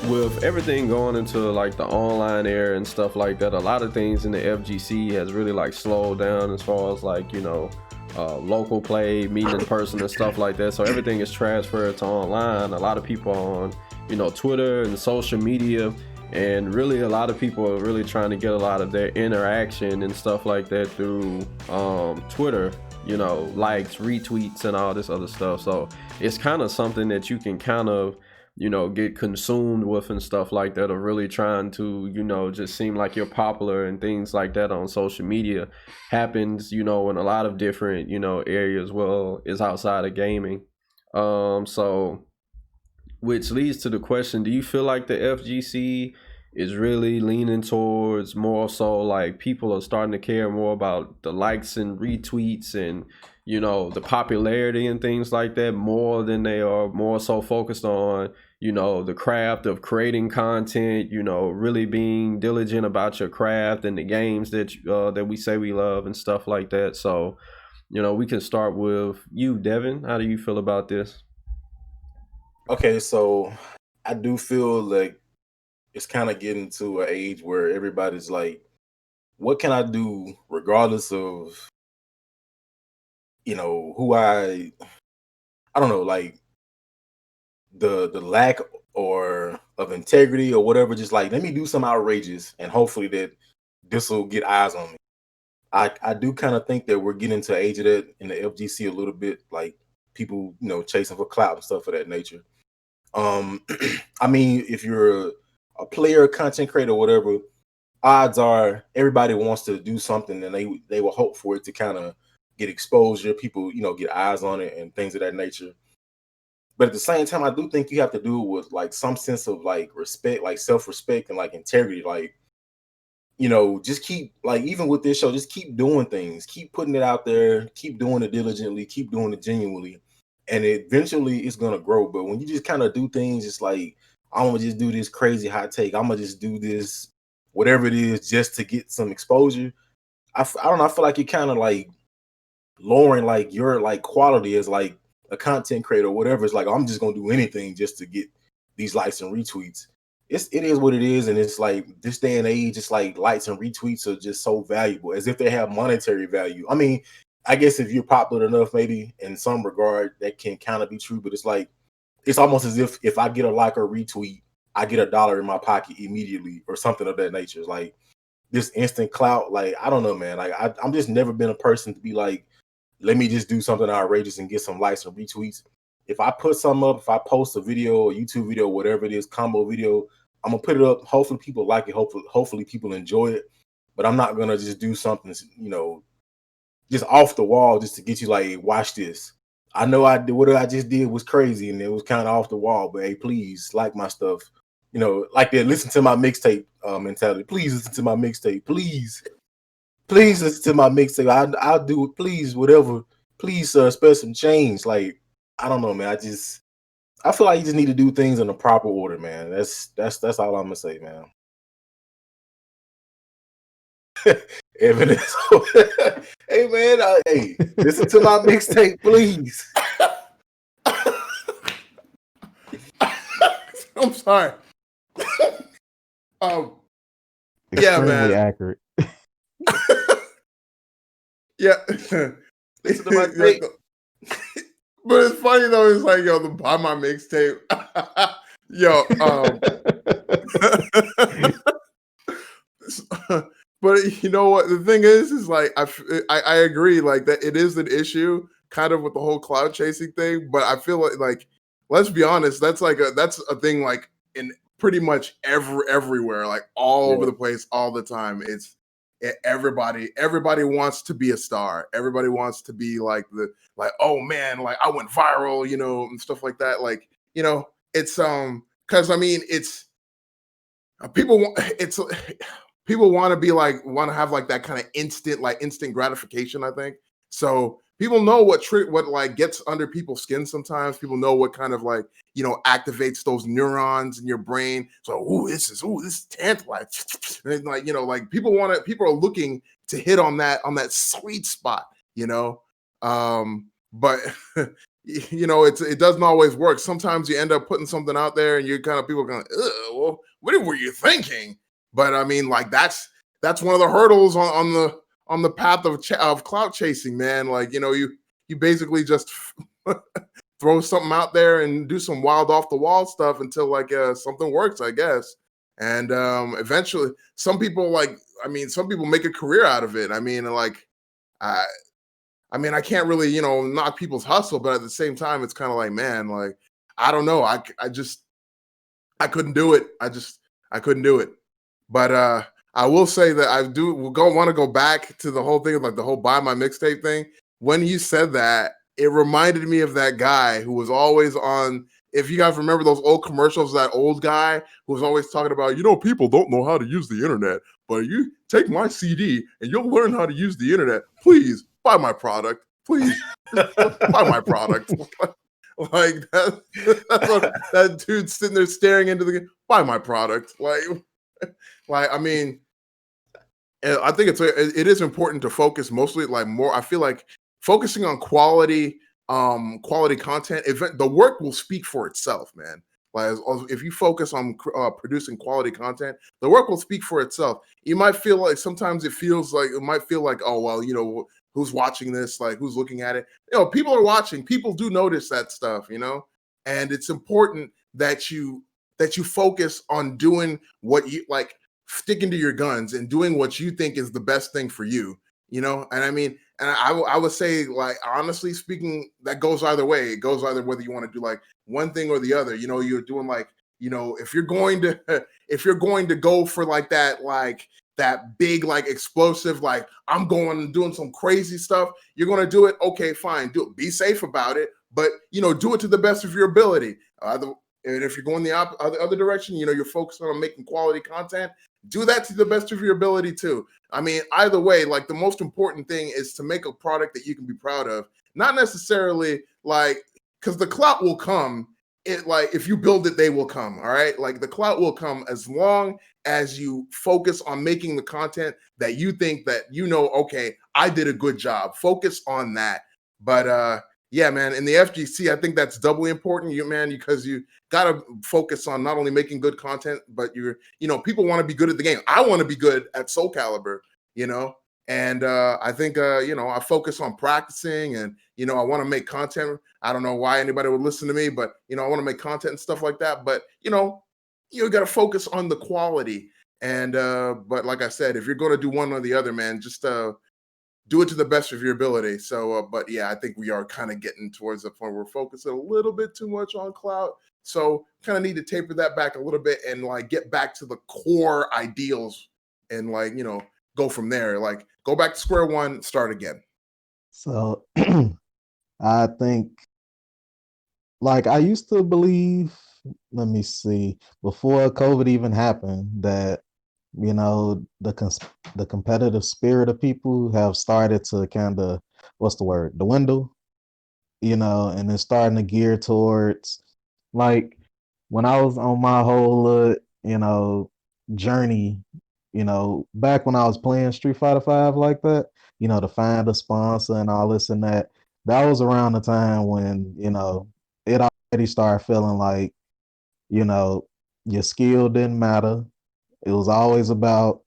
With everything going into like the online era and stuff like that, a lot of things in the FGC has really like slowed down as far as like, local play, meeting in person and stuff like that. So everything is transferred to online. A lot of people on, Twitter and social media, and really a lot of people are really trying to get a lot of their interaction and stuff like that through Twitter, likes, retweets, and all this other stuff. So it's kind of something that you can kind of get consumed with and stuff like that, or really trying to, just seem like you're popular and things like that on social media happens, in a lot of different, areas. Well, is outside of gaming. So which leads to the question, do you feel like the FGC is really leaning towards more so like people are starting to care more about the likes and retweets and the popularity and things like that more than they are more so focused on the craft of creating content, really being diligent about your craft and the games that we say we love and stuff like that? So we can start with you, Devin. How do you feel about this? Okay, so I do feel like it's kind of getting to an age where everybody's like, what can I do regardless of, who I don't know, like the lack or of integrity or whatever, just like let me do something outrageous and hopefully that this will get eyes on me. I do kind of think that we're getting to age of that in the FGC a little bit, like people, chasing for clout and stuff of that nature. I mean, if you're a player, content creator, whatever, odds are everybody wants to do something and they will hope for it to kind of get exposure, people, get eyes on it and things of that nature. But at the same time, I do think you have to do it with like some sense of like respect, like self-respect and like integrity. Like, just keep like even with this show, just keep doing things, keep putting it out there, keep doing it diligently, keep doing it genuinely, and eventually it's gonna grow. But when you just kind of do things, it's like I'm gonna just do this crazy hot take, I'm gonna just do this whatever it is just to get some exposure. I don't know. I feel like you're kind of like lowering like your like quality as like a content creator or whatever. It's like I'm just gonna do anything just to get these likes and retweets. It is what it is, and it's like this day and age, it's like likes and retweets are just so valuable, as if they have monetary value. I mean, I guess if you're popular enough, maybe in some regard that can kind of be true, but it's like it's almost as if I get a like or retweet, I get $1 in my pocket immediately or something of that nature. It's like this instant clout. Like I don't know, man. Like I'm just never been a person to be like, let me just do something outrageous and get some likes and retweets. If I put something up, if I post a video, a YouTube video, whatever it is, combo video, I'm gonna put it up. Hopefully people like it. Hopefully people enjoy it. But I'm not gonna just do something, just off the wall just to get you like, hey, watch this. I know I did what I just did was crazy and it was kind of off the wall, but hey, please like my stuff. Like that. Listen to my mixtape mentality. Please listen to my mixtape. Please listen to my mixtape. I'll do it. Please, whatever. Please, spare some change. Like I don't know, man. I feel like you just need to do things in the proper order, man. That's all I'm gonna say, man. Evidence. Hey, man. Hey, listen to my mixtape, please. I'm sorry. Yeah, man. Accurate. Yeah. Listen to my tape. But it's funny though, it's like, yo, buy my mixtape. Yo, but you know what? The thing is like I agree, like that it is an issue, kind of with the whole cloud chasing thing. But I feel like let's be honest, that's a thing like in pretty much everywhere, like all over the place, all the time. It's everybody wants to be a star. Everybody wants to be like oh man, like I went viral, and stuff like that. Like, it's because I mean it's people want to be like want to have like that kind of instant gratification, I think. So people know what like gets under people's skin sometimes. People know what kind of like, activates those neurons in your brain. So, this is tantalizing. And like, like people are looking to hit on that sweet spot, but it doesn't always work. Sometimes you end up putting something out there, and you kind of people are going, well, what were you thinking? But I mean, like that's one of the hurdles on the path of clout chasing, man. Like you basically just throw something out there and do some wild off the wall stuff until like something works, I guess. And eventually, some people make a career out of it. I mean, like I can't really, knock people's hustle, but at the same time, it's kind of like, man, like, I don't know. I couldn't do it. I couldn't do it. But I will say that I want to go back to the whole thing of like the whole buy my mixtape thing. When you said that, it reminded me of that guy who was always on. If you guys remember those old commercials, that old guy who was always talking about, people don't know how to use the internet, but you take my CD and you'll learn how to use the internet. Please buy my product. Please buy my product. Like that's what that dude's sitting there staring into the buy my product. Like I mean, I think it is important to focus mostly like more. I feel like focusing on quality content, the work will speak for itself, man. Like if you focus on producing quality content, the work will speak for itself. You might feel like sometimes it might feel like, oh well, who's watching this, like who's looking at it. People are watching. People do notice that stuff, and it's important that you focus on doing what you like, sticking to your guns and doing what you think is the best thing for you. And I mean, and I would say, like, honestly speaking, that goes either way. It goes either whether you want to do like one thing or the other. You're doing like, if you're going to go for like that big, like explosive, like I'm going and doing some crazy stuff, you're going to do it. Okay, fine. Do it. Be safe about it, but do it to the best of your ability. And if you're going the other direction, you're focusing on making quality content, do that to the best of your ability too. I mean, either way, like the most important thing is to make a product that you can be proud of, not necessarily like, because the clout will come. If you build it, they will come. All right. Like the clout will come as long as you focus on making the content that you think that, okay, I did a good job. Focus on that. But yeah, man, in the FGC, I think that's doubly important, because you got to focus on not only making good content, but people want to be good at the game. I want to be good at Soul Calibur, and I think, I focus on practicing and, I want to make content. I don't know why anybody would listen to me, but, I want to make content and stuff like that. But, you got to focus on the quality. And, but like I said, if you're going to do one or the other, man, just do it to the best of your ability. So, but yeah, I think we are kind of getting towards the point where we're focusing a little bit too much on clout. So kind of need to taper that back a little bit and like get back to the core ideals and like, go from there. Like go back to square one, start again. So I think, like, I used to believe, let me see, before COVID even happened, that the competitive spirit of people have started to kind of, what's the word, dwindle, and it's starting to gear towards, like, when I was on my whole journey, back when I was playing Street Fighter 5 like that, to find a sponsor and all this and that was around the time when it already started feeling like your skill didn't matter. It was always about,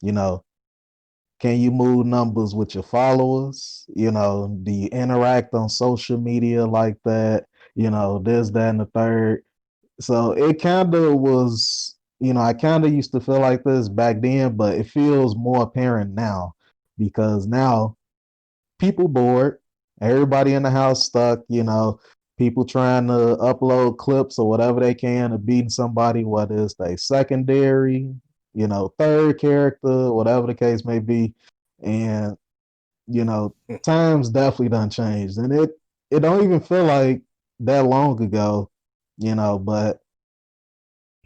can you move numbers with your followers? Do you interact on social media like that? This, that, and the third. So it kind of was, I kind of used to feel like this back then, but it feels more apparent now because now people bored, everybody in the house stuck, people trying to upload clips or whatever they can of beating somebody, whether it's they secondary, third character, whatever the case may be. And, times definitely done changed. And it don't even feel like that long ago, but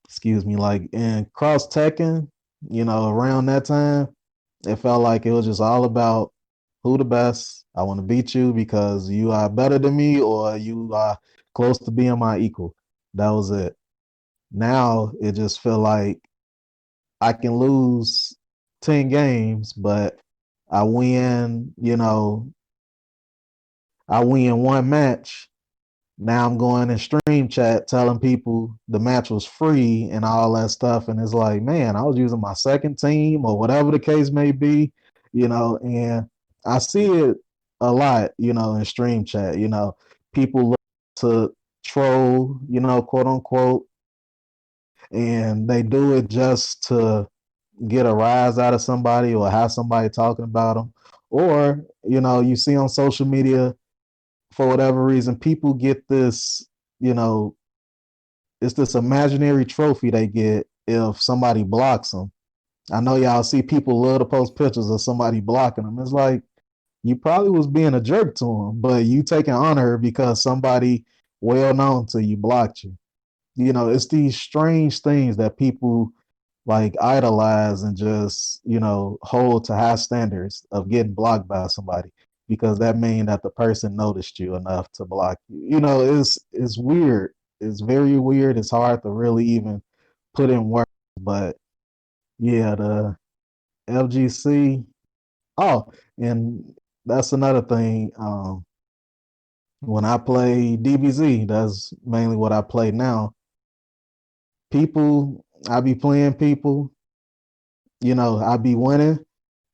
excuse me, like in Cross Tekken, around that time, it felt like it was just all about who the best. I want to beat you because you are better than me or you are close to being my equal. That was it. Now it just feel like I can lose 10 games, but I win, I win one match. Now I'm going in stream chat telling people the match was free and all that stuff. And it's like, man, I was using my second team or whatever the case may be, and I see it a lot, in stream chat, people look to troll, quote unquote, and they do it just to get a rise out of somebody or have somebody talking about them. Or, you see on social media, for whatever reason, people get this, you know, it's this imaginary trophy they get if somebody blocks them. I know y'all see people love to post pictures of somebody blocking them. It's like you probably was being a jerk to them, but you taking honor because somebody well known to you blocked you. It's these strange things that people like idolize and just, hold to high standards of getting blocked by somebody because that means that the person noticed you enough to block you. It's weird. It's very weird. It's hard to really even put in words. But yeah, the FGC. Oh, and that's another thing. When I play DBZ, that's mainly what I play now. People, I be playing people, I be winning,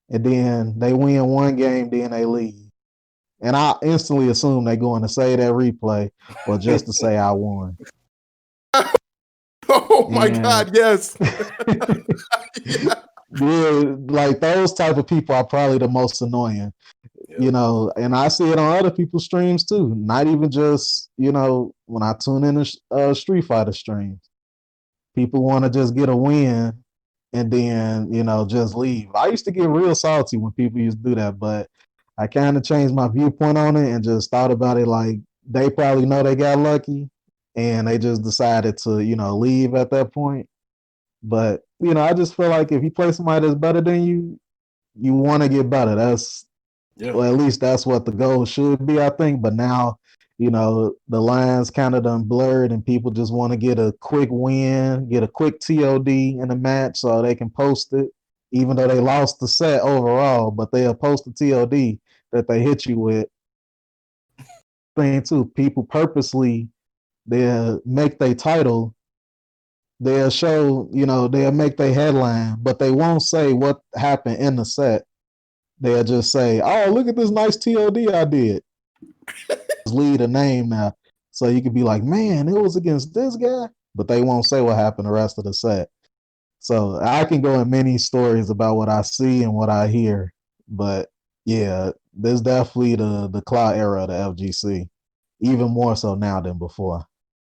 and then they win one game, then they leave. And I instantly assume they're going to say that replay or just to say I won. Oh my God, yes. Yeah, like those type of people are probably the most annoying. And I see it on other people's streams too. Not even just, when I tune in to Street Fighter streams. People want to just get a win and then, just leave. I used to get real salty when people used to do that, but I kind of changed my viewpoint on it and just thought about it like they probably know they got lucky and they just decided to, leave at that point. But, I just feel like if you play somebody that's better than you, you want to get better. Well, at least that's what the goal should be, I think. But now, the lines kind of done blurred and people just want to get a quick win, get a quick TOD in a match so they can post it, even though they lost the set overall, but they'll post the TOD that they hit you with. Thing too, people purposely, they'll make their title, they'll show, they'll make their headline, but they won't say what happened in the set. They'll just say, "Oh, look at this nice TOD I did." Just lead a name now, so you could be like, "Man, it was against this guy," but they won't say what happened the rest of the set. So I can go in many stories about what I see and what I hear, but yeah, there's definitely the cloud era of the FGC, even more so now than before.